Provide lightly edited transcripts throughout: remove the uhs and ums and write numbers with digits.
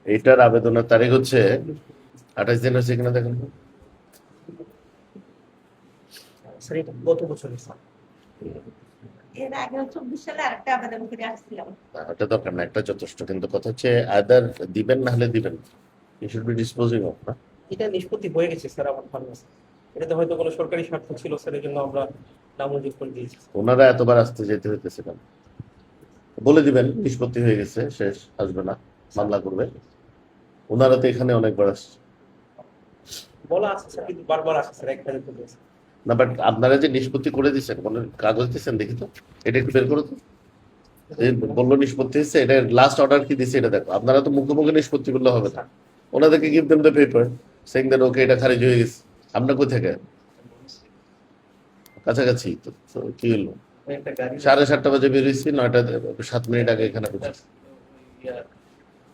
এইটার আবেদনের তারিখ হচ্ছে 28 দিন হচ্ছে কিনা দেখেন। স্যার এটা গত বছরের স্যার। এর আগে 24 সালে আরেকটা আবেদন করে আসছিলাম। ওটা দরকার না, একটা যথেষ্ট। কিন্তু কথা হচ্ছে আদার দিবেন না হলে দিবেন, you should be disposing of না। এটা নিষ্পত্তি হয়ে গেছে স্যার আমার ধারণা। এটাতে হয়তো কোনো সরকারি স্বার্থ ছিল স্যার, এই জন্য আমরা নামঞ্জুর করে দিয়েছি। ওনারা এতবার আসতে যেতে হইতেছে কেন? বলে দিবেন নিষ্পত্তি হয়ে গেছে, শেষ, আসবে না, মামলা করবে। ওনারা তো এখানে অনেকবার আসছে বলা আছে স্যার, কিন্তু বারবার আসে স্যার, একটা দেখতে পেয়েছি। না, বাট আপনারা যে নিষ্পত্তি করে দিচ্ছেন, কোনো কাগজ দিচ্ছেন দেখি তো, এটা একটু বের করো তো। এই বললো নিষ্পত্তি হচ্ছে, এটা লাস্ট অর্ডার কি দিচ্ছে এটা দেখো। আপনারা তো মুখে মুখে নিষ্পত্তি করলে হবে না, ওনাদেরকে give them the paper saying that okay এটা খারিজ হয়ে গেছে। আমরা কোথা থেকে? কাছাকাছি তো, তো কি হলো? একটা গাড়ি 7:30 বাজে বেরিয়েছি, 9:07 আগে এখানে পৌঁছেছি।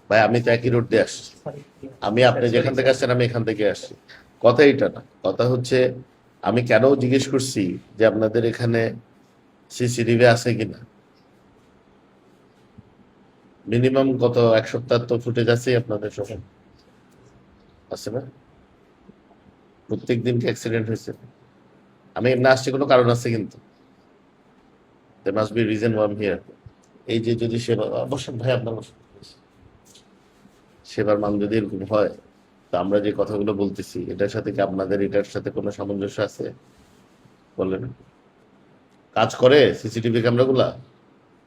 ভাই আমি তো একই রোড দিয়ে আসছি, আমি আপনি যেখান থেকে আসছেন আমি এখান থেকে আসছি। কথা এটা না, কথা হচ্ছে আমি কেন জিজ্ঞেস করছি যে আপনাদের এখানে সিসিটিভি আছে কিনা। মিনিমাম কত, 1 সপ্তাহ তো ফুটেজ আছে আপনাদের সব, আছে না? প্রত্যেক দিন কি অ্যাক্সিডেন্ট হয়েছে? আমি এমনি আসছি, কোনো কারণ আছে কিন্তু, there must be reason why I'm here. এই যে যদি সেবা, অবশ্যই ভাই আপনার সেবার মান যদি এরকম হয়, তো আমরা যে কথাগুলো বলতেছি এটার সাথে কি আপনাদের এটার সাথে কোনো সামঞ্জস্য আছে? বলেন, কাজ করে সিসিটিভি ক্যামেরাগুলা?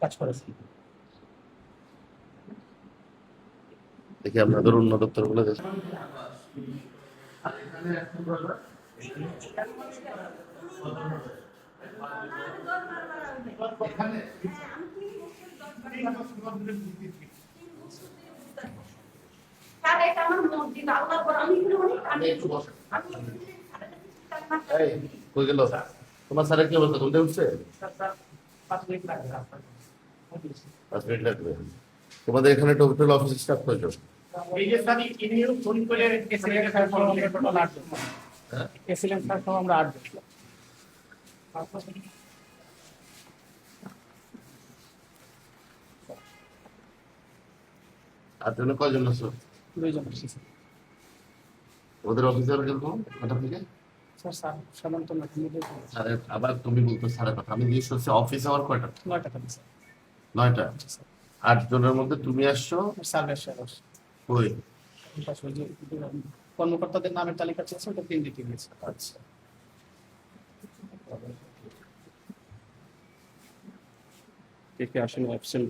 কাজ করে স্যার। দেখি আপনাদের অন্য দপ্তরগুলো দেখি। স্যার এটা আমার মসজিদ, আল্লাহর ঘর, আমি এগুলো অনেক কানে একটু বসেন। আমি এই, কই গেল তোমার স্যারের কি অবস্থা? ঘুমতে উঠছে? স্যার স্যার 5 মিনিট লাগবে আপনার। 5 মিনিট লাগবে। তোমাদের এখানে টোটাল অফিস স্টাফ কয়জন? এই যে স্যার ইনিও ফোন করে এসএলএন স্যার ফোন করে টোটাল 8 জন। হ্যাঁ? এসএলএন স্যার সহ আমরা 8 জন। আর জন্য কয়জন আছো? 2 জন আসছে স্যার। ওদের অফিসার কিরকম কটা থেকে? স্যার স্যার সাধারণত মেকানিক্যাল স্যারের আবার তুমি বলতো স্যারের কথা, আমি জিজ্ঞেস করছি অফিস আওয়ার কয়টা? 9টা থাকে স্যার। 9টা। স্যার 8 জনের মধ্যে তুমি আসছো সার্ভিস শেয়ার কই? ওই যে কর্মকর্তাদের নামের তালিকা আছে ওটা প্রিন্ট দিতে গেছে। আচ্ছা, কে কে আসেন অ্যাবসেন্ট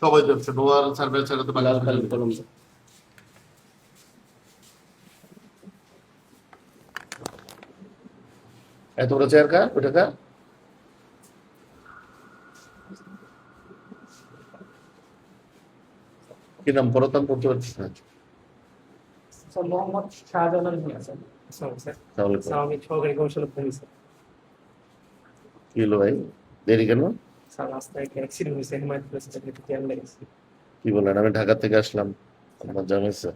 সবাই যাচ্ছে, নোয়ার সার্ভে ছাড়া তো বাকি লাল সবাই কালি যাবে। কলম। এত বড় চেয়ার কার? ওটা কার? কি নাম? পরতাম পড়তে পারছিস না। স্যার মোহাম্মদ শাহজালাল মিয়া স্যার। স্যার তাহলে স্যার আমি সহকারী কমিশনার ভূমি স্যার। কি হলো ভাই, দেরি কেন? স্যার রাস্তায় একটা অ্যাক্সিডেন্ট হয়েছে, হেমায়তপুর স্টেশনে একটু জ্যাম লেগেছে। কি বলেন? আমি ঢাকা থেকে আসলাম, আমার জানাইছে।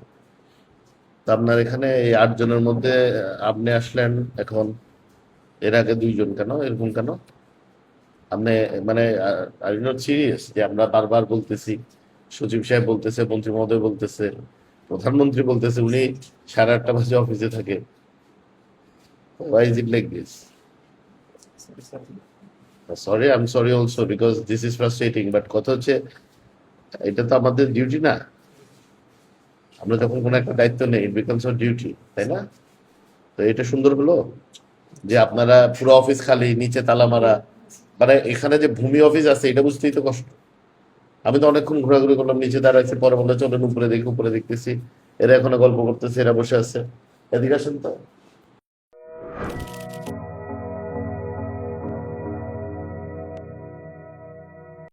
তা আপনার এখানে এই 8 জনের মধ্যে আপনি আসলেন এখন, এর আগে 2 জন কেন এরকম কেন? আপনি মানে আর ইউ নট সিরিয়াস যে আমরা বারবার বলতেছি, সচিব সাহেব বলতেছে, মন্ত্রী মহোদয় বলতেছে, প্রধানমন্ত্রী বলতেছে উনি 8:30 বাজে অফিসে থাকে। Why is it like this? Sir Sorry, I'm sorry also because this is frustrating, but কথা হচ্ছে এটা তো আমাদের ডিউটি না। আমরা যখন কোনো একটা দায়িত্ব নেই, it becomes our duty, তাই না? তো এটা সুন্দর হলো যে আপনারা পুরো অফিস খালি, নিচে তালা মারা, মানে এখানে যে ভূমি অফিস আছে এটা বুঝতেই তো কষ্ট। আমি তো অনেকক্ষণ ঘোরাঘুরি করলাম, নিচে দাঁড়াইছি, পরে বললো চলেন উপরে দেখি, উপরে দেখতেছি এরা এখনো গল্প করতেছে, এরা বসে আছে। এদিকে আসেন তো।